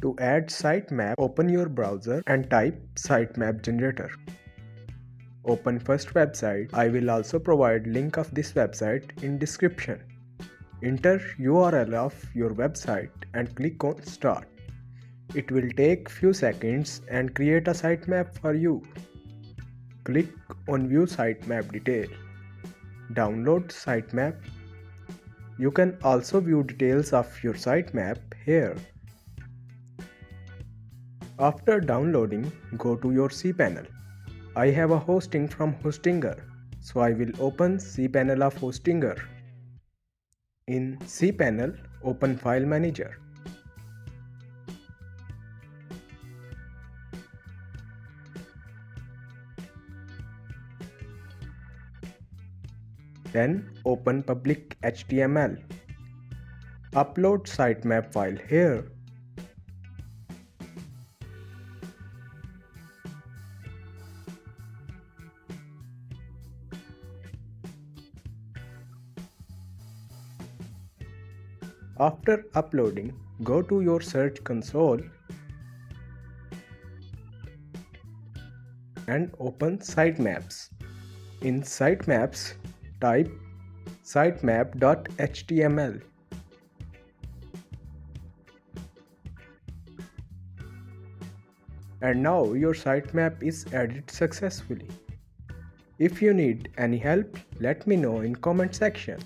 To add sitemap, open your browser and type sitemap generator. Open first website. I will also provide link of this website in description. Enter URL of your website and click on start. It will take few seconds and create a sitemap for you. Click on view sitemap detail. Download sitemap. You can also view details of your sitemap here. After downloading, go to your cPanel. I have a hosting from Hostinger, so I will open cPanel of Hostinger. In cPanel, open File Manager. Then open public HTML. Upload sitemap file here. After uploading, go to your search console and open Sitemaps. In Sitemaps, type sitemap.html. And now your sitemap is added successfully. If you need any help, let me know in comment section.